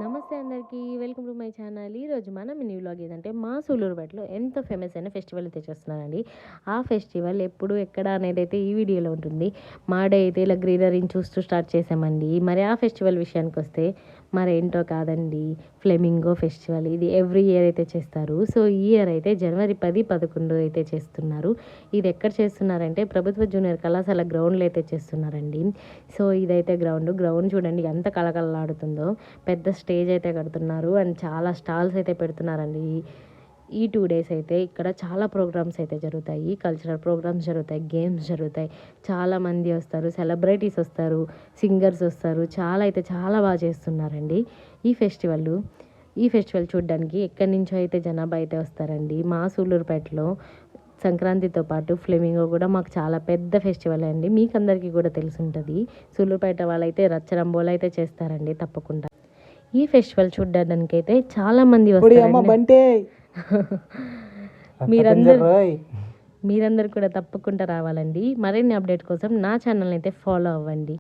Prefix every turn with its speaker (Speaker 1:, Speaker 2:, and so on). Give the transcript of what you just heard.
Speaker 1: నమస్తే అందరికీ. Welcome to my channel. ఈరోజు మన మినీ వ్లాగ్ ఏదంటే మా సూళ్ళూరుపేటలో ఎంతో ఫేమస్ అయిన ఫెస్టివల్ అయితే చేస్తున్నారండి. ఆ ఫెస్టివల్ ఎప్పుడు ఎక్కడ అనేది అయితే ఈ వీడియోలో ఉంటుంది. మా డే అయితే ఇలా గ్రీనరీని చూస్తూ స్టార్ట్ చేసామండి. మరి ఆ ఫెస్టివల్ విషయానికి వస్తే మరేంటో కాదండి, ఫ్లెమింగో ఫెస్టివల్. ఇది ఎవ్రీ ఇయర్ అయితే చేస్తారు. సో ఈ ఇయర్ అయితే జనవరి 10, 11 అయితే చేస్తున్నారు. ఇది ఎక్కడ చేస్తున్నారంటే ప్రభుత్వ జూనియర్ కళాశాల గ్రౌండ్లో అయితే చేస్తున్నారండి. సో ఇదైతే గ్రౌండ్ చూడండి ఎంత కళకళలాడుతుందో. పెద్ద స్టేజ్ అయితే కడుతున్నారు అండ్ చాలా స్టాల్స్ అయితే పెడుతున్నారండి. ఈ 2 days అయితే ఇక్కడ చాలా ప్రోగ్రామ్స్ అయితే జరుగుతాయి. కల్చరల్ ప్రోగ్రామ్స్ జరుగుతాయి, గేమ్స్ జరుగుతాయి. చాలామంది వస్తారు, సెలబ్రిటీస్ వస్తారు, సింగర్స్ వస్తారు. చాలా బాగా చేస్తున్నారండి ఈ ఫెస్టివల్ చూడడానికి ఎక్కడి నుంచో అయితే జనాభా అయితే వస్తారండి. మా సూళ్ళూరుపేటలో సంక్రాంతితో పాటు ఫ్లెమింగో కూడా మాకు చాలా పెద్ద ఫెస్టివల్ అండి. మీకు అందరికీ కూడా తెలిసి ఉంటుంది. సూళ్ళూరుపేట వాళ్ళైతే రచ్చరంబోలు అయితే చేస్తారండి తప్పకుండా. ఈ ఫెస్టివల్ చూడడానికి అయితే చాలా మంది వస్తారు. మీరందరూ కూడా తప్పకుండా రావాలండి. మరిన్ని అప్డేట్ కోసం నా ఛానల్ అయితే ఫాలో అవ్వండి.